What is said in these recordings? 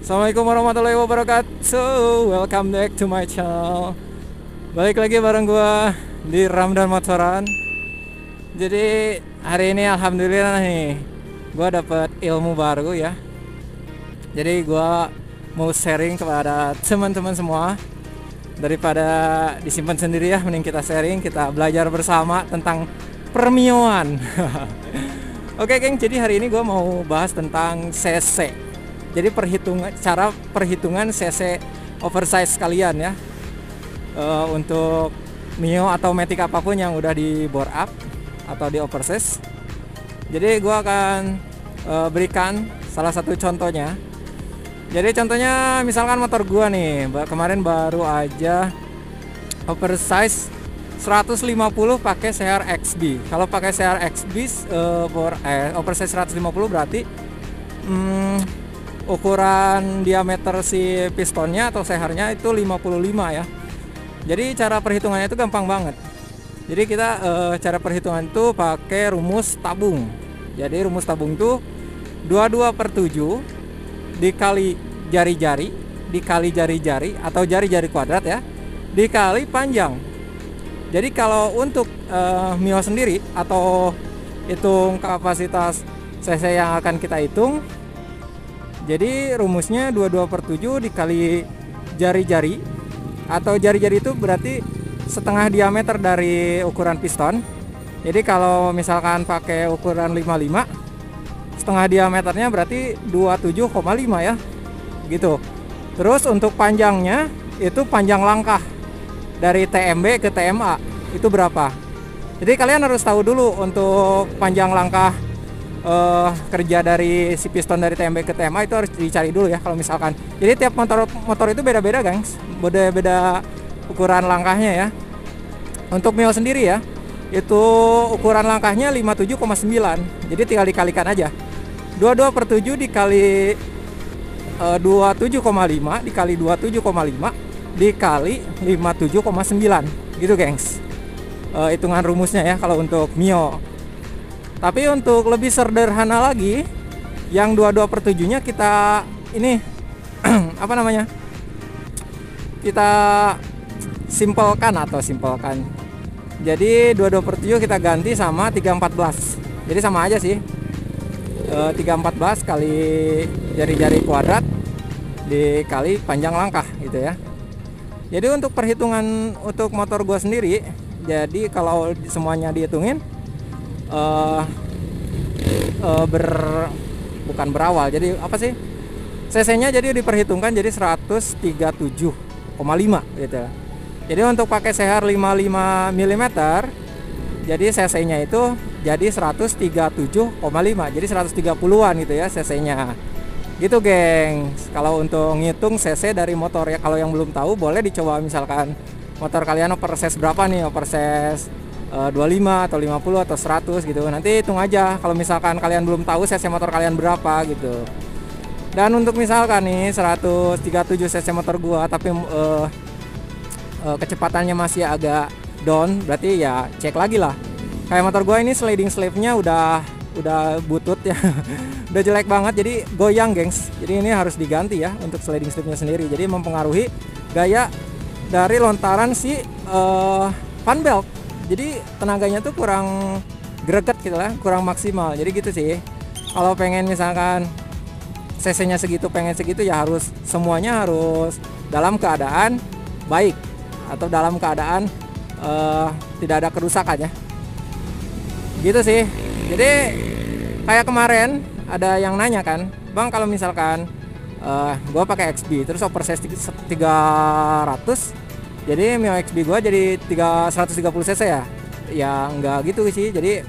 Assalamualaikum warahmatullahi wabarakatuh. Welcome back to my channel. Balik lagi bareng gua di Ramdan Motoran. Jadi hari ini alhamdulillah nih gua dapet ilmu baru ya. Jadi gua mau sharing kepada teman-teman semua. Daripada disimpan sendiri ya, mending kita sharing, kita belajar bersama tentang permioan. Oke geng, jadi hari ini gua mau bahas tentang CC. Jadi cara perhitungan CC oversize kalian ya, untuk Mio atau Matic apapun yang udah di bore up atau di oversize. Jadi gua akan berikan salah satu contohnya. Jadi contohnya misalkan motor gua nih kemarin baru aja oversize 150 pakai CR XB. Kalau pakai CR XB oversize 150 berarti ukuran diameter si pistonnya atau seharnya itu 55 ya. Jadi cara perhitungannya itu gampang banget. Jadi kita cara perhitungan itu pakai rumus tabung. Jadi rumus tabung itu 22/7 dikali jari-jari dikali jari-jari atau jari-jari kuadrat ya, dikali panjang. Jadi kalau untuk Mio sendiri atau hitung kapasitas CC yang akan kita hitung, jadi rumusnya 22/7 dikali jari-jari atau jari-jari itu berarti setengah diameter dari ukuran piston. Jadi kalau misalkan pakai ukuran 55, setengah diameternya berarti 27,5 ya gitu. Terus untuk panjangnya itu panjang langkah dari TMB ke TMA itu berapa. Jadi kalian harus tahu dulu untuk panjang langkah kerja dari si piston dari TMB ke TMA itu harus dicari dulu ya kalau misalkan. Jadi tiap motor itu beda-beda guys, beda-beda ukuran langkahnya ya. Untuk Mio sendiri ya, itu ukuran langkahnya 57,9. Jadi tinggal dikalikan aja. 22/7 dikali 27,5 dikali 27,5 dikali 57,9 gitu gengs. Hitungan rumusnya ya kalau untuk Mio. Tapi untuk lebih sederhana lagi, yang 22/7 nya kita ini apa namanya? Kita simpelkan. Jadi 22/7 kita ganti sama 3/14. Jadi sama aja sih. 3/14 kali jari-jari kuadrat dikali panjang langkah gitu ya. Jadi untuk perhitungan untuk motor gua sendiri, jadi kalau semuanya dihitungin bukan berawal, jadi apa sih, CC nya jadi diperhitungkan jadi 137,5 gitu. Jadi untuk pakai CR 55 mm, jadi CC nya itu jadi 137,5, jadi 130-an gitu ya CC nya gitu geng. Kalau untuk ngitung CC dari motor ya, kalau yang belum tahu boleh dicoba, misalkan motor kalian oversize berapa nih, oversize 25 atau 50 atau 100 gitu. Nanti hitung aja kalau misalkan kalian belum tahu cc motor kalian berapa gitu. Dan untuk misalkan nih 137 cc motor gua tapi kecepatannya masih agak down, berarti ya cek lagi lah. Kayak motor gua ini sliding slave-nya udah butut ya. Udah jelek banget, jadi goyang gengs. Jadi ini harus diganti ya untuk sliding slave-nya sendiri. Jadi mempengaruhi gaya dari lontaran si fan belt. Jadi tenaganya tuh kurang greget gitu lah, kurang maksimal. Jadi gitu sih. Kalau pengen misalkan cc-nya segitu, pengen segitu ya harus semuanya harus dalam keadaan baik atau dalam keadaan tidak ada kerusakan ya. Gitu sih. Jadi kayak kemarin ada yang nanya kan, "Bang, kalau misalkan gua pakai XB terus oversize 300, jadi Mio XB gua jadi 130 cc ya?" Ya enggak gitu sih. Jadi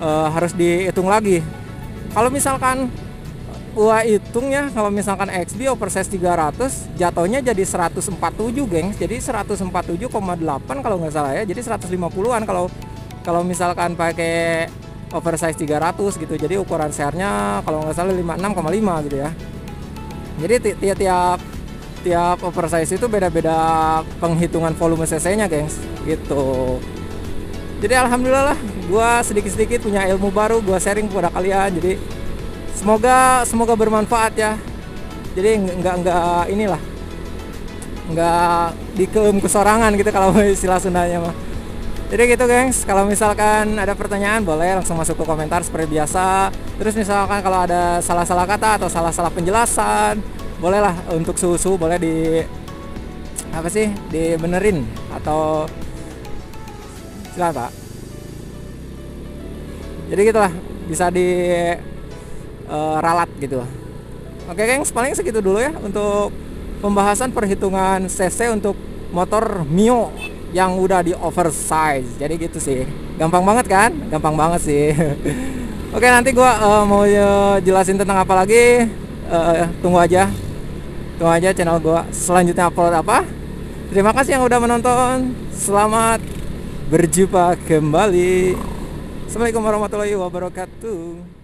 harus dihitung lagi. Kalau misalkan gua hitung ya, kalau misalkan XB oversize 300 jatuhnya jadi 147 gengs. Jadi 147,8 kalau nggak salah ya. Jadi 150-an kalau misalkan pakai oversize 300 gitu. Jadi ukuran sernya kalau nggak salah 56,5 gitu ya. Jadi tiap oversize itu beda-beda penghitungan volume cc-nya gengs gitu. Jadi alhamdulillah lah, gua sedikit-sedikit punya ilmu baru, gua sharing kepada kalian. Jadi semoga bermanfaat ya. Jadi nggak inilah, nggak dikeum kesorangan gitu kalau istilah Sundanya mah. Jadi gitu gengs, kalau misalkan ada pertanyaan boleh langsung masuk ke komentar seperti biasa. Terus misalkan kalau ada salah-salah kata atau salah-salah penjelasan, bolehlah untuk suhu boleh dibenerin atau silakan Pak. Jadi gitulah, bisa di ralat gitu. Oke gengs, paling segitu dulu ya untuk pembahasan perhitungan CC untuk motor Mio yang udah di oversize. Jadi gitu sih, gampang banget kan? Gampang banget sih. Oke, nanti gua mau jelasin tentang apa lagi, tunggu aja channel gua selanjutnya upload apa. Terima kasih yang udah menonton, selamat berjumpa kembali. Assalamualaikum warahmatullahi wabarakatuh.